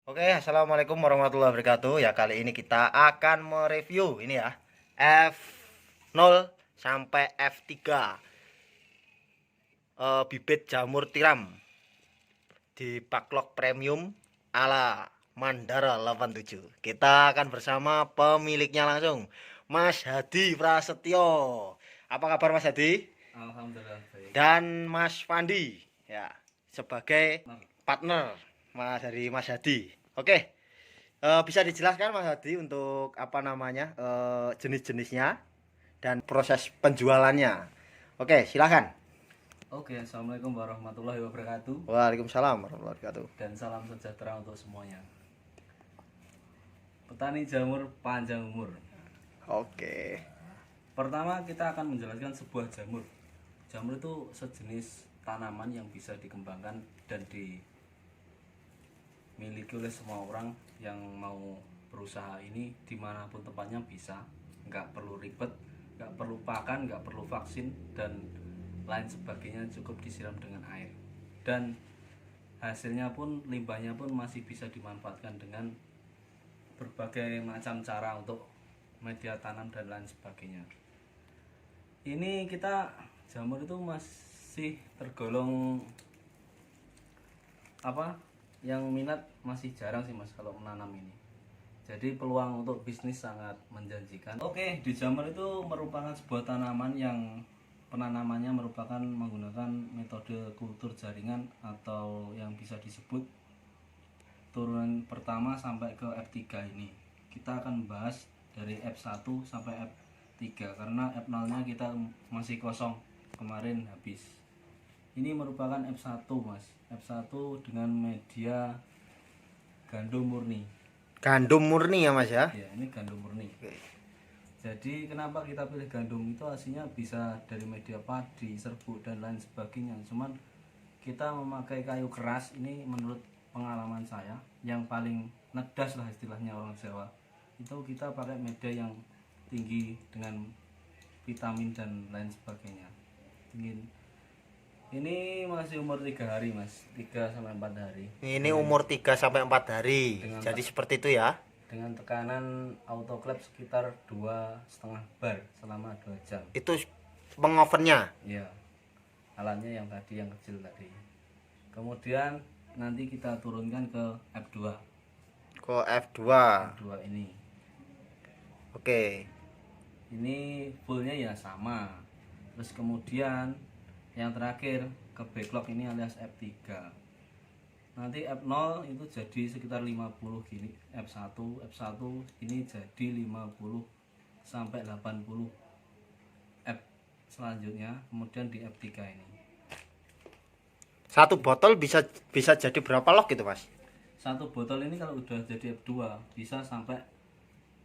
Oke, assalamualaikum warahmatullahi wabarakatuh. Ya, kali ini kita akan mereview ini ya, F0 sampai F3 bibit jamur tiram di backlog premium ala Mandara 87. Kita akan bersama pemiliknya langsung, Mas Hadi Prasetyo. Apa kabar Mas Hadi? Alhamdulillah baik. Dan Mas Fandi ya, sebagai Nah, partner dari Mas Hadi. Oke. Bisa dijelaskan Mas Hadi untuk apa namanya jenis-jenisnya dan proses penjualannya. Oke, silakan. Oke, assalamualaikum warahmatullahi wabarakatuh Waalaikumsalam warahmatullahi wabarakatuh. dan salam sejahtera untuk semuanya. Petani jamur panjang umur. Oke. Pertama kita akan menjelaskan sebuah jamur. Jamur itu sejenis tanaman yang bisa dikembangkan dan dimiliki oleh semua orang yang mau berusaha ini dimanapun tempatnya bisa. Nggak perlu ribet, nggak perlu pakan, nggak perlu vaksin dan lain sebagainya, cukup disiram dengan air. Dan hasilnya pun, limbahnya pun masih bisa dimanfaatkan dengan berbagai macam cara untuk media tanam dan lain sebagainya. Ini kita jamur itu masih tergolong yang minat masih jarang sih Mas kalau menanam ini. Jadi peluang untuk bisnis sangat menjanjikan. Oke, di jamur itu merupakan sebuah tanaman yang penanamannya merupakan menggunakan metode kultur jaringan atau yang bisa disebut turunan pertama sampai ke F3 ini. Kita akan membahas dari F1 sampai F3 karena F0-nya kita masih kosong, kemarin habis. Ini merupakan F1 Mas. F1 dengan media gandum murni. Gandum murni ya Mas ya? Ya, ini gandum murni. Oke. Jadi kenapa kita pilih gandum itu hasilnya bisa dari media padi, serbuk dan lain sebagainya. Cuman kita memakai kayu keras ini menurut pengalaman saya yang paling nedas lah istilahnya orang Jawa. Itu kita pakai media yang tinggi dengan vitamin dan lain sebagainya. Ini masih umur 3 hari Mas, 3 sampai 4 hari. Ini umur 3 sampai 4 hari. Dengan Jadi seperti itu ya. dengan tekanan autoclave sekitar 2,5 bar selama 2 jam. Itu pengovennya. Ya, alatnya yang tadi yang kecil tadi. Kemudian nanti kita turunkan ke F2. Ke F2. F2 ini. Oke. Ini fullnya ya sama. Terus kemudian yang terakhir ke backlog ini alias F3. Nanti F0 itu jadi sekitar 50 gini. F1 ini jadi 50 sampai 80 F selanjutnya. Kemudian di F3 ini. Satu botol bisa jadi berapa log gitu Mas? Satu botol ini kalau udah jadi F2 bisa sampai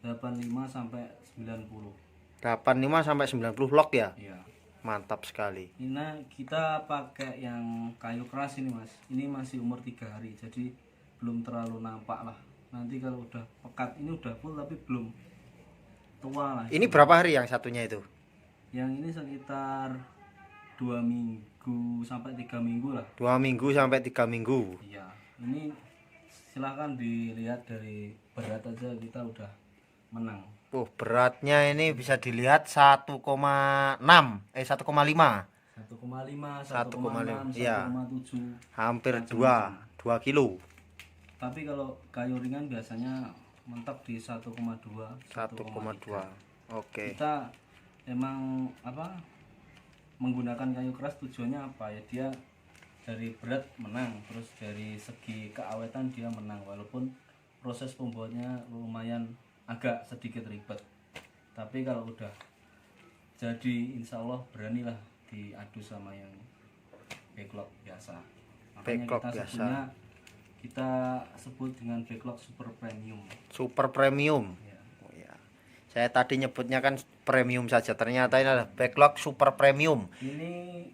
85 sampai 90. 85 sampai 90 log ya? Iya. Mantap sekali. Ini kita pakai yang kayu keras ini Mas. Ini masih umur 3 hari, jadi belum terlalu nampak lah. Nanti kalau udah pekat, ini udah full tapi belum tua lah. Ini berapa hari yang satunya itu? Yang ini sekitar 2 minggu sampai 3 minggu lah. 2 minggu sampai 3 minggu. Iya. Ini silahkan dilihat dari berat aja kita udah menang. Beratnya ini bisa dilihat 1,6 1,5. 1,5, 1,5, 1,6, iya. 1,7. Hampir Macam-macam. 2 kilo. Tapi kalau kayu ringan biasanya mentok di 1,2, 1,2. Oke. Kita emang menggunakan kayu keras tujuannya apa ya? Dia dari berat menang, terus dari segi keawetan dia menang walaupun proses pembuatnya lumayan agak sedikit ribet. Tapi kalau udah jadi insya Allah beranilah diadu sama yang backlog biasa. Makanya Backlog kita biasa. sebutnya kita sebut dengan backlog super premium. Super premium. Ya. Oh ya. Saya tadi nyebutnya kan premium saja. Ternyata ini adalah backlog super premium. Ini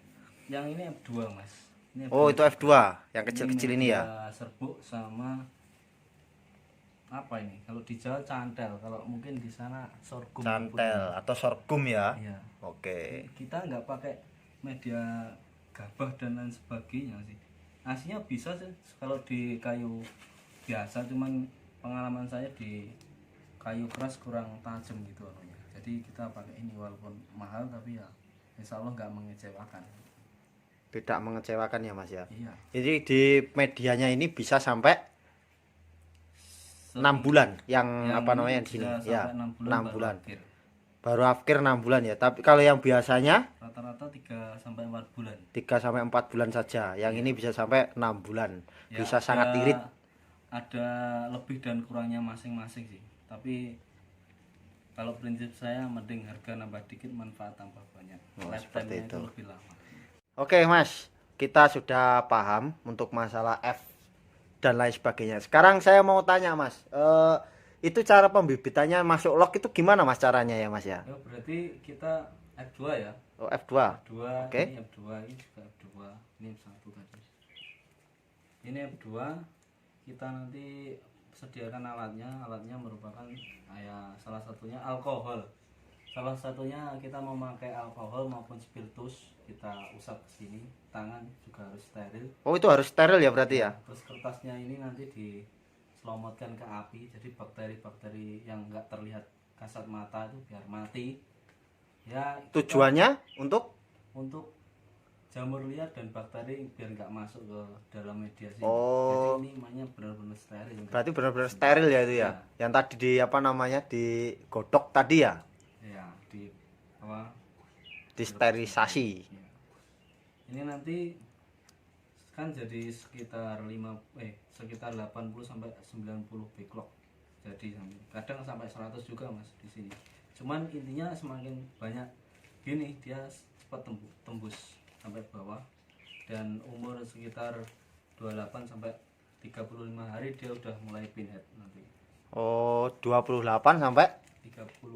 yang ini F2 Mas. Ini Oh, F2. itu F2 yang kecil-kecil ini ya. media serbuk sama apa ini? Kalau di Jawa cantel, kalau mungkin di sana sorghum. Cantel atau sorghum ya. Iya. Oke. Kita nggak pakai media gabah dan lain sebagainya sih. Aslinya bisa sih kalau di kayu biasa, cuman pengalaman saya di kayu keras kurang tajam gitu anunya. Jadi kita pakai ini walaupun mahal tapi ya insya Allah nggak mengecewakan. Tidak mengecewakan ya Mas ya. Iya. Jadi di medianya ini bisa sampai 6 bulan yang apa namanya di sini ya. 6 bulan 6 baru bulan. akhir. Baru akhir 6 bulan ya. Tapi kalau yang biasanya Rata-rata 3 sampai 4 bulan. 3 sampai 4 bulan saja. Yang ini bisa sampai 6 bulan. Ya, Bisa sangat irit. Ada lebih dan kurangnya masing-masing sih. Tapi kalau prinsip saya mending harga nambah dikit manfaat tambah banyak. Oh, Lifetime-nya seperti itu itu. lebih lama. Oke Mas, kita sudah paham untuk masalah F dan lain sebagainya. Sekarang saya mau tanya Mas, itu cara pembibitannya masuk log itu gimana Mas caranya ya Mas ya? Ya, berarti kita F2 ya. Oh, F2. F2, Oke. ini F2, ini juga F2, ini F1 tadi. Ini F2, kita nanti sediakan alatnya merupakan ya salah satunya alkohol. Salah satunya kita memakai alkohol maupun spiritus, kita usap ke sini, tangan juga harus steril. Oh, itu harus steril ya berarti ya? Terus kertasnya ini nanti diselomotkan ke api, jadi bakteri-bakteri yang enggak terlihat kasat mata itu biar mati. Ya, Tujuannya untuk jamur liar dan bakteri biar nggak masuk ke dalam media sini. Oh. Jadi ini namanya benar-benar steril. berarti benar-benar steril ya itu ya? Yang tadi di apa namanya digodok tadi ya? Ya, di apa? Disterilisasi. Ya. Ini nanti kan jadi sekitar 80 sampai 90 backlog. Jadi kadang sampai 100 juga Mas di sini. Cuman intinya semakin banyak gini dia cepat tembus sampai bawah, dan umur sekitar 28 sampai 35 hari dia udah mulai pinhead nanti. Oh, 28 sampai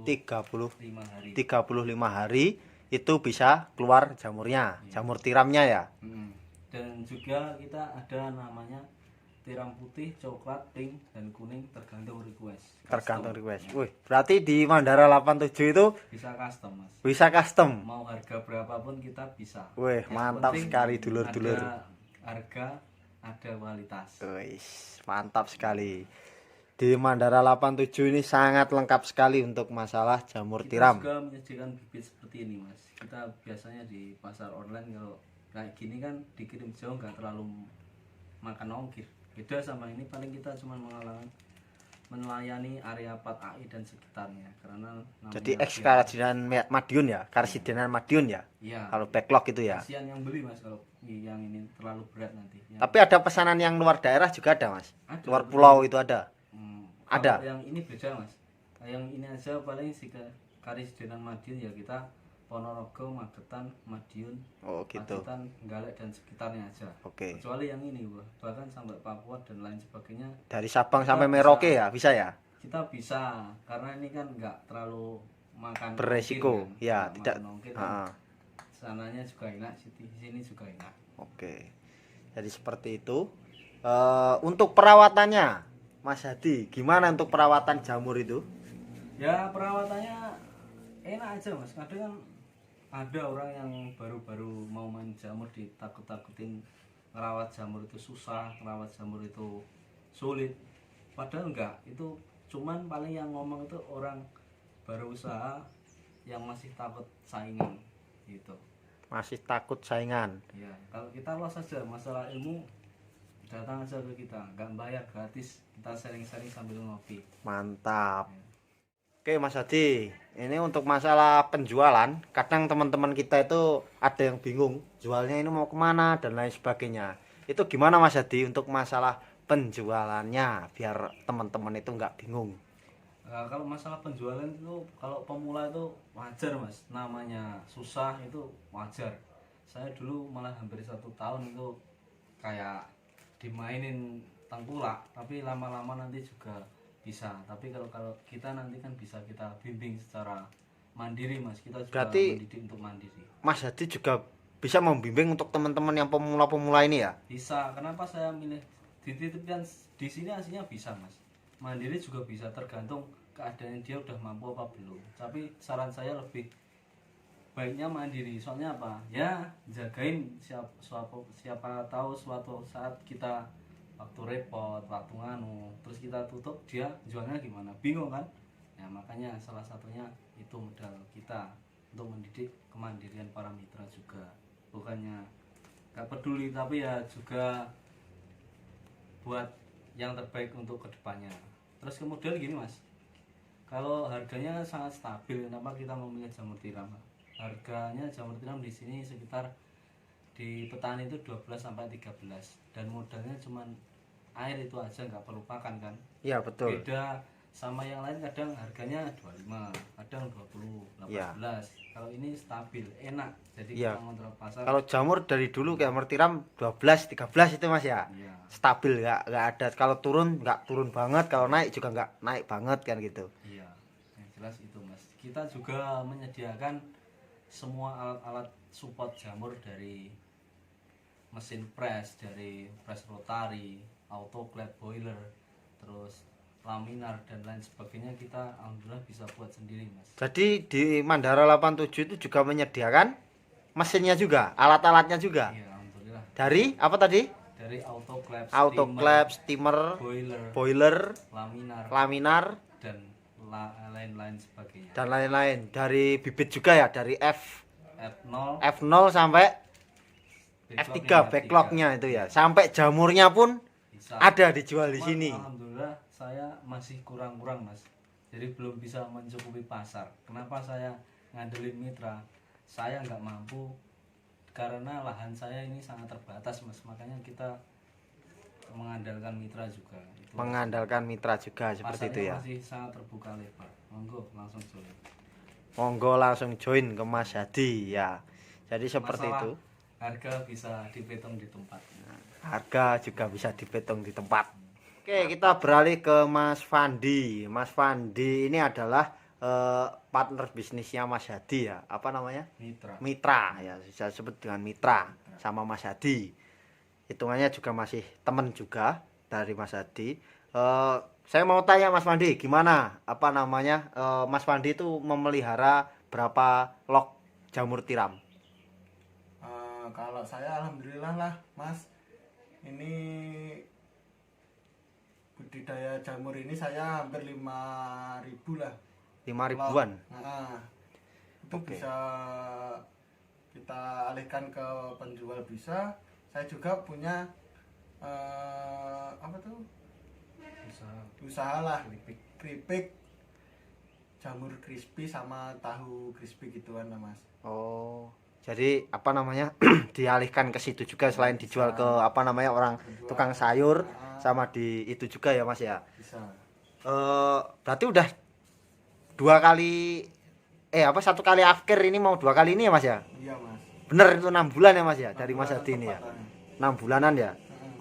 35 hari. 35 hari itu bisa keluar jamurnya, jamur tiramnya ya. Dan juga kita ada namanya tiram putih, coklat, pink, dan kuning tergantung request. Tergantung Custom. request. Wih, berarti di Mandara 87 itu Bisa custom Mas. bisa custom. Mau harga berapapun kita bisa. Wih, Yang mantap penting sekali dulur-dulur. Ada harga, ada kualitas. Wih, mantap sekali. Di Mandara 87 ini sangat lengkap sekali untuk masalah jamur Kita tiram. juga menyediakan bibit seperti ini Mas. Kita biasanya di pasar online kalau kayak gini kan dikirim jauh nggak terlalu makan ongkir. Beda sama ini, paling kita cuma melayani area 4 AI dan sekitarnya karena Jadi namanya eks Karasidenan Madiun ya, Karasidenan Madiun ya. iya, Kalau backlog itu ya. kasihan yang beli Mas kalau yang ini terlalu berat nanti. Tapi ada pesanan yang luar daerah juga ada Mas. Ada, Luar betul. pulau itu ada. Kalau Ada. yang ini beda Mas. Yang ini aja paling si Karasidenan Madiun ya kita Ponorogo, Magetan, Madiun, Oh gitu. Pacitan, Galek dan sekitarnya aja. Oke. Kecuali yang ini bahkan sampai Papua dan lain sebagainya Dari Sabang Kita sampai bisa. Merauke ya, bisa ya? kita bisa, karena ini kan nggak terlalu makan Beresiko. ongkir, Ya, nggak tidak. makan ongkir, Ha-ha. sananya juga enak, sini juga enak. Oke. Jadi seperti itu. Untuk perawatannya, Mas Hadi, gimana untuk perawatan jamur itu? Ya perawatannya enak aja Mas. Kadang kan ada orang yang baru-baru mau main jamur ditakut-takutin ngerawat jamur itu susah, ngerawat jamur itu sulit. Padahal enggak, itu cuman paling yang ngomong itu orang baru usaha yang masih takut saingan gitu. Masih takut saingan. Ya, kalau kita los saja masalah ilmu datang aja ke kita, nggak bayar, gratis, kita sharing-sharing sambil ngopi. Mantap. Oke Mas Hadi, ini untuk masalah penjualan, kadang teman-teman kita itu ada yang bingung jualnya ini mau kemana dan lain sebagainya. Itu gimana Mas Hadi untuk masalah penjualannya biar teman-teman itu nggak bingung? Kalau masalah penjualan itu kalau pemula itu wajar Mas, namanya susah itu wajar. Saya dulu malah hampir 1 tahun itu kayak dimainin tengkulak, tapi lama-lama nanti juga bisa. Tapi kalau kita nanti kan bisa kita bimbing secara mandiri Mas, kita juga Berarti mendidik untuk mandiri. Mas Hadi juga bisa membimbing untuk teman-teman yang pemula-pemula ini ya? Bisa. Kenapa saya milih dititipkan di sini? Aslinya bisa Mas, mandiri juga bisa, tergantung keadaan dia udah mampu apa belum. Tapi saran saya lebih baiknya mandiri. Soalnya apa ya, jagain siapa tahu suatu saat kita waktu repot, waktu nganu, terus kita tutup dia jualnya gimana, bingung kan. Ya makanya salah satunya itu modal kita untuk mendidik kemandirian para mitra juga, bukannya gak peduli tapi ya juga buat yang terbaik untuk kedepannya. Terus kemudian gini mas, kalau harganya sangat stabil, kenapa kita memilih jamur tiram? Harganya jamur tiram di sini sekitar di petani itu 12 sampai 13 dan modalnya cuman air itu aja, nggak perlu pakan kan. Iya betul. Beda sama yang lain, kadang harganya 25, kadang 20, 18. Iya. Kalau ini stabil, enak. Jadi Iya. kita ngontrol pasar. Kalau jamur dari dulu kayak mertiram 12 13 itu mas ya. Iya. Stabil, nggak ada, kalau turun nggak turun banget, kalau naik juga nggak naik banget kan gitu. Iya, yang jelas itu mas. Kita juga menyediakan semua alat-alat support jamur, dari mesin press, dari press rotary, autoclave boiler, terus laminar dan lain sebagainya, kita alhamdulillah bisa buat sendiri mas. Jadi di Mandara 87 itu juga menyediakan mesinnya juga, alat-alatnya juga. Iya alhamdulillah. Dari apa tadi? Dari Autoclave, steamer, boiler, laminar, dan lain-lain sebagainya. dan lain-lain. Dari bibit juga ya, dari F0 F0 sampai F3 backlognya itu ya. Sampai jamurnya pun bisa. ada dijual di Cuman, sini. alhamdulillah saya masih kurang-kurang mas, jadi belum bisa mencukupi pasar. Kenapa saya ngandelin mitra? Saya nggak mampu karena lahan saya ini sangat terbatas mas, makanya kita mengandalkan mitra juga. Mengandalkan mitra juga seperti itu ya. Masih sangat terbuka lebar. Monggo langsung join. Monggo langsung join ke Mas Hadi ya. Jadi seperti Masalah itu. harga bisa dihitung di tempat. Harga juga bisa dihitung di tempat. Oke, kita beralih ke Mas Fandi. Mas Fandi ini adalah partner bisnisnya Mas Hadi ya. Apa namanya? Mitra ya, bisa sebut dengan mitra sama Mas Hadi. Hitungannya juga masih teman juga dari Mas Hadi. Saya mau tanya Mas Fandi, gimana apa namanya Mas Fandi itu memelihara berapa log jamur tiram? Kalau saya alhamdulillah lah mas, ini budidaya jamur ini saya hampir 5.000 lah. 5.000-an. Nah, itu Oke. bisa kita alihkan ke penjual bisa. Saya juga punya apa tuh, usaha lah, keripik jamur crispy sama tahu crispy gituan lah mas. Oh, jadi apa namanya dialihkan ke situ juga, selain dijual ke apa namanya orang tukang sayur, sama di itu juga ya mas ya. Bisa. Berarti udah satu kali afkir, ini mau 2 kali ini ya mas ya. Iya mas. Bener itu 6 bulan ya mas ya dari Mas Bulan Hadi ini ya. tepat, 6 bulanan ya.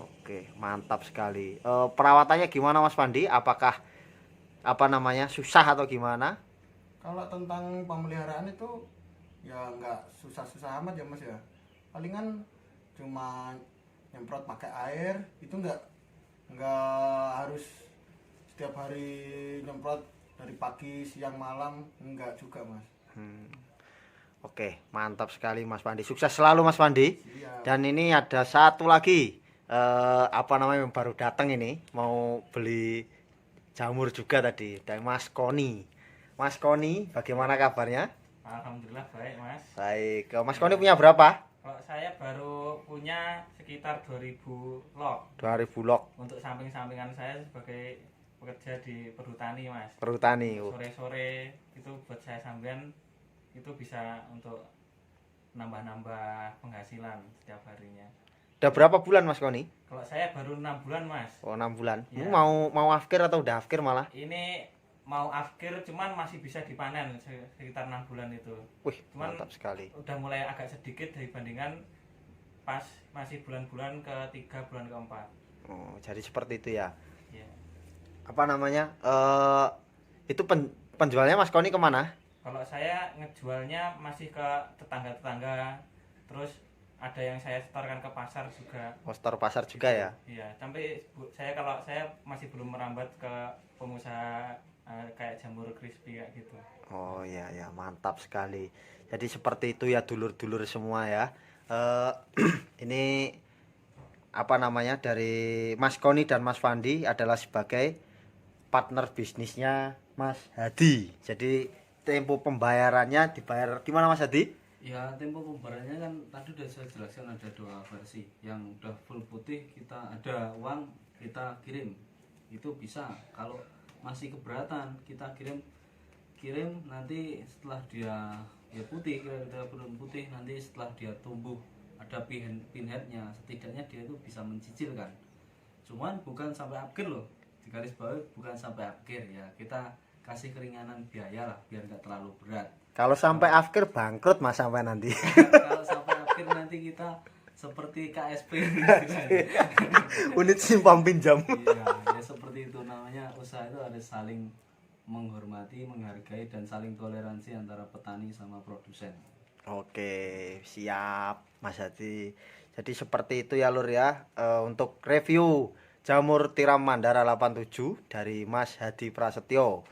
Oke, mantap sekali. Perawatannya gimana Mas Fandi? Apakah apa namanya susah atau gimana? Kalau tentang pemeliharaan itu ya nggak susah-susah amat ya mas ya. Palingan cuma nyemprot pakai air, itu nggak harus setiap hari nyemprot dari pagi siang malam, enggak juga mas. Oke, mantap sekali Mas Fandi. Sukses selalu Mas Fandi. Siap. Dan ini ada satu lagi apa namanya yang baru datang ini, mau beli jamur juga tadi dari Mas Koni. Mas Koni, bagaimana kabarnya? Alhamdulillah baik mas. Baik. Mas Koni punya berapa? Kalau saya baru punya sekitar 2000 log 2000 log untuk samping-sampingan saya sebagai pekerja di perhutani mas. perhutani. Sore-sore itu buat saya sambian, itu bisa untuk nambah-nambah penghasilan setiap harinya. Udah berapa bulan Mas Koni? Kalau saya baru 6 bulan mas. Oh, 6 bulan. Iya. Ini mau afkir atau udah afkir malah? Ini mau afkir cuman masih bisa dipanen sekitar 6 bulan itu. Wih, Cuman mantap sekali. udah mulai agak sedikit dibandingkan pas masih bulan-bulan ke-3 bulan ke-4. Oh, jadi seperti itu ya. Ya. Apa namanya? Itu penjualnya Mas Koni kemana? Kalau saya ngejualnya masih ke tetangga-tetangga, terus ada yang saya setorkan ke pasar juga. Oh, store pasar juga ya. Iya, tapi kalau saya masih belum merambat ke pengusaha kayak jamur crispy kayak gitu. Oh ya ya, mantap sekali. Jadi seperti itu ya dulur-dulur semua ya. Ini apa namanya dari Mas Koni dan Mas Fandi adalah sebagai partner bisnisnya Mas Hadi. Jadi tempo pembayarannya dibayar gimana Mas Hadi? Ya, tempo pembayarannya kan tadi udah saya jelaskan ada dua versi. Yang udah full putih kita ada uang kita kirim. Itu bisa. Kalau masih keberatan kita kirim nanti setelah dia ya putih, kita belum putih nanti setelah dia tumbuh ada pinheadnya, setidaknya dia itu bisa mencicil kan. Cuman bukan sampai akhir loh, di garis bawah bukan sampai akhir ya, kita kasih keringanan biaya lah biar nggak terlalu berat. Kalau sampai akhir bangkrut Mas sampai nanti. Kalau sampai akhir nanti kita seperti KSP Unit simpan pinjam. iya ya seperti itu namanya. Usaha itu ada saling menghormati, menghargai, dan saling toleransi antara petani sama produsen. Oke, siap Mas Hadi. Jadi seperti itu ya Lur ya. Untuk review jamur tiram Mandara 87 dari Mas Hadi Prasetyo.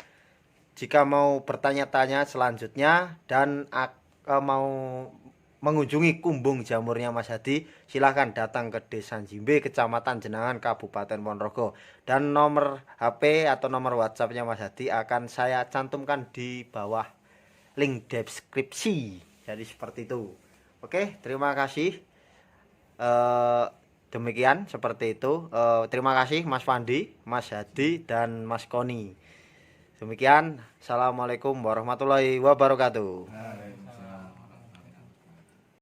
Jika mau bertanya-tanya selanjutnya dan mau mengunjungi kumbung jamurnya Mas Hadi, silahkan datang ke Desa Jimbe, Kecamatan Jenangan, Kabupaten Ponorogo. Dan nomor HP atau nomor WhatsAppnya Mas Hadi akan saya cantumkan di bawah link deskripsi. Jadi seperti itu. Oke, terima kasih. Demikian seperti itu. Terima kasih Mas Fandi, Mas Hadi, dan Mas Koni. Demikian. Assalamualaikum warahmatullahi wabarakatuh.